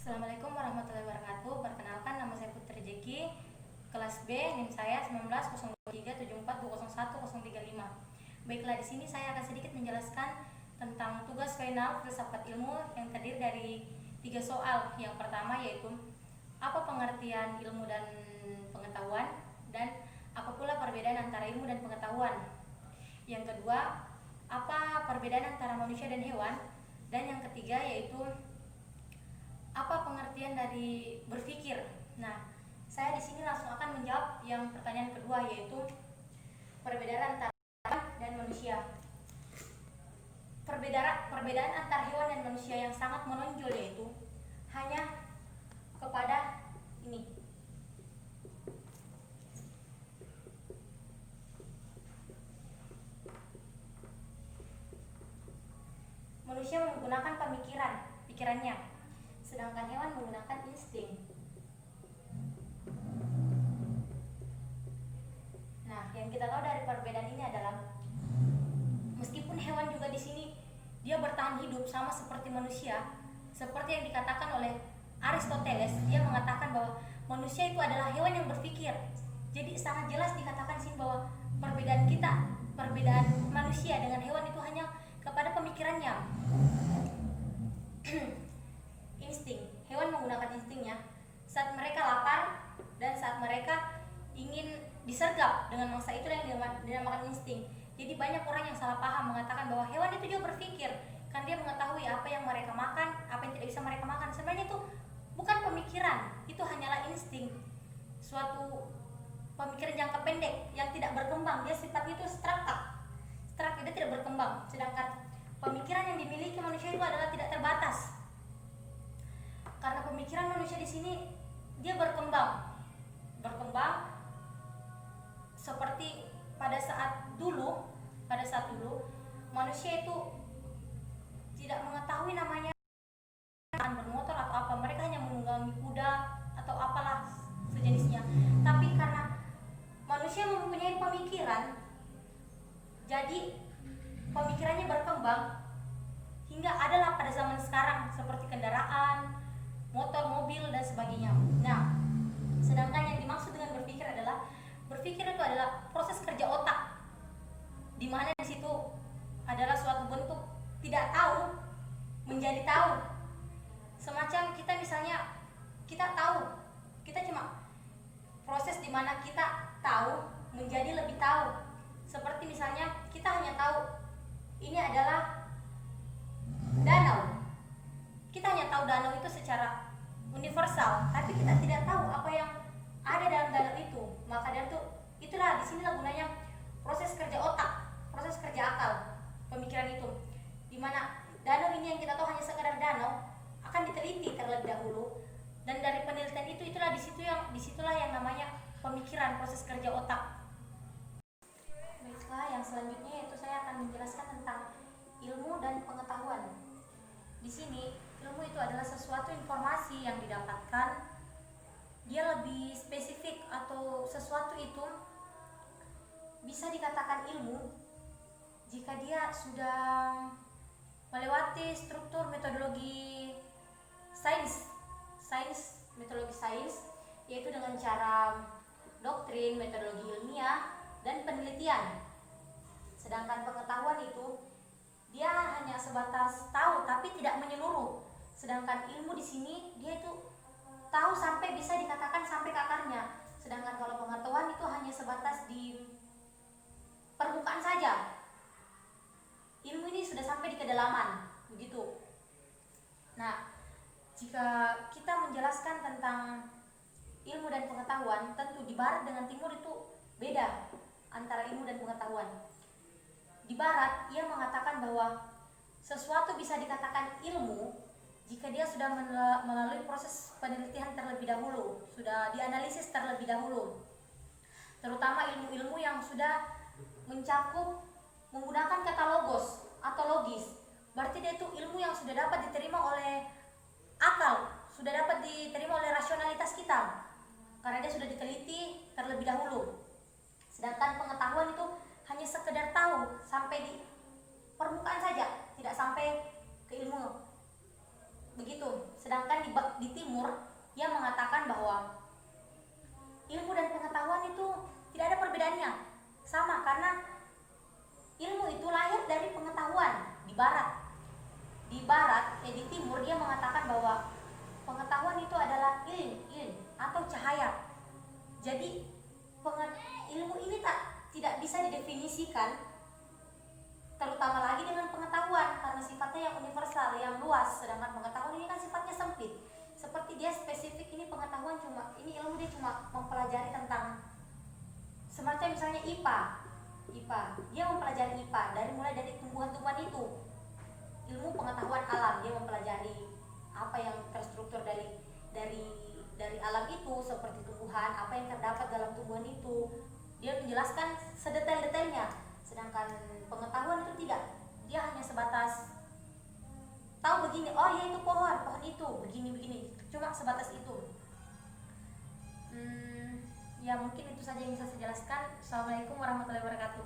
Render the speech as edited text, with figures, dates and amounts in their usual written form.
Assalamualaikum warahmatullahi wabarakatuh. Perkenalkan, nama saya Putri Jeki, kelas B, NIM saya 190374201035. Baiklah, di sini saya akan sedikit menjelaskan tentang tugas final filsafat ilmu yang terdiri dari 3 soal. Yang pertama yaitu apa pengertian ilmu dan pengetahuan, dan apa pula perbedaan antara ilmu dan pengetahuan. Yang kedua, apa perbedaan antara manusia dan hewan, dan yang ketiga yaitu apa pengertian dari berpikir. Nah, saya di sini langsung akan menjawab yang pertanyaan kedua, yaitu perbedaan antara hewan dan manusia. Perbedaan antara hewan dan manusia yang sangat menonjol yaitu hanya kepada ini. Manusia menggunakan pikirannya, sedangkan hewan menggunakan insting. Nah, yang kita tahu dari perbedaan ini adalah meskipun hewan juga di sini dia bertahan hidup sama seperti manusia, seperti yang dikatakan oleh Aristoteles, dia mengatakan bahwa manusia itu adalah hewan yang berpikir. Jadi sangat jelas dikatakan sini bahwa perbedaan manusia dengan hewan itu hanya kepada pemikirannya. Insting. Hewan menggunakan instingnya saat mereka lapar dan saat mereka ingin disergap dengan mangsa, itu yang dinamakan insting. Jadi banyak orang yang salah paham mengatakan bahwa hewan itu juga berpikir, kan dia mengetahui apa yang mereka makan, apa yang tidak bisa mereka makan. Sebenarnya itu bukan pemikiran, itu hanyalah insting, suatu pemikiran jangka pendek yang tidak berkembang. Dia sifatnya itu abstrak, dia tidak berkembang. Sedangkan pemikiran yang dimiliki manusia itu adalah tidak terbatas. Karena pemikiran manusia di sini dia berkembang seperti pada saat dulu manusia itu tidak mengetahui namanya bermotor atau apa, mereka hanya menunggangi kuda atau apalah sejenisnya. Tapi karena manusia mempunyai pemikiran, jadi pemikirannya berkembang hingga adalah pada zaman sekarang seperti kendaraan, motor, mobil, dan sebagainya. Nah, sedangkan yang dimaksud dengan berpikir itu adalah proses kerja otak, di mana di situ adalah suatu bentuk tidak tahu menjadi tahu. Semacam kita misalnya kita tahu, kita cuma proses di mana kita tahu menjadi lebih tahu. Seperti misalnya kita hanya tahu ini adalah danau. Kita hanya tahu danau itu secara universal, tapi kita tidak tahu apa yang ada dalam danau itu. Maka dari itu, itulah disinilah gunanya proses kerja otak, proses kerja akal, pemikiran itu. Dimana danau ini yang kita tahu hanya sekedar danau, akan diteliti terlebih dahulu, dan dari penelitian itu disitulah yang namanya pemikiran, proses kerja otak. Baiklah, yang selanjutnya yaitu saya akan menjelaskan tentang ilmu dan pengetahuan. Di sini ilmu itu adalah sesuatu informasi yang didapatkan, dia lebih spesifik, atau sesuatu itu bisa dikatakan ilmu jika dia sudah melewati struktur metodologi sains, yaitu dengan cara doktrin, metodologi ilmiah, dan penelitian. Sedangkan pengetahuan itu dia hanya sebatas tahu tapi tidak menyeluruh. Sedangkan ilmu di sini dia itu tahu sampai bisa dikatakan sampai ke akarnya. Sedangkan kalau pengetahuan itu hanya sebatas di permukaan saja. Ilmu ini sudah sampai di kedalaman, begitu. Nah, jika kita menjelaskan tentang ilmu dan pengetahuan, tentu di barat dengan timur itu beda antara ilmu dan pengetahuan. Di barat ia mengatakan bahwa sesuatu bisa dikatakan ilmu jika dia sudah melalui proses penelitian terlebih dahulu, sudah dianalisis terlebih dahulu. Terutama ilmu-ilmu yang sudah mencakup menggunakan kata logos atau logis. Berarti dia itu ilmu yang sudah dapat diterima oleh akal, sudah dapat diterima oleh rasionalitas kita, karena dia sudah diteliti terlebih dahulu. Sedangkan pengetahuan itu hanya sekedar tahu sampai di permukaan saja, tidak sampai ke ilmu. begitu. Sedangkan di timur dia mengatakan bahwa ilmu dan pengetahuan itu tidak ada perbedaannya, sama, karena ilmu itu lahir dari pengetahuan. Di timur dia mengatakan bahwa pengetahuan itu adalah ilmu atau cahaya. Jadi ilmu ini tidak bisa didefinisikan terutama lagi dengan pengetahuan, karena sifatnya yang universal, yang luas. Sedangkan pengetahuan ini kan sifatnya sempit. Seperti dia spesifik, ini pengetahuan ini ilmu dia cuma mempelajari tentang semacam misalnya IPA. Dia mempelajari IPA mulai dari tumbuhan-tumbuhan itu. Ilmu pengetahuan alam, dia mempelajari apa yang terstruktur dari alam itu, seperti tumbuhan, apa yang terdapat dalam tumbuhan itu. Dia menjelaskan sedetail-detailnya. Sedangkan pengetahuan itu tidak, dia hanya sebatas tahu begini, oh ya itu pohon itu begini, cuma sebatas itu. Ya mungkin itu saja yang bisa saya jelaskan. Assalamualaikum warahmatullahi wabarakatuh.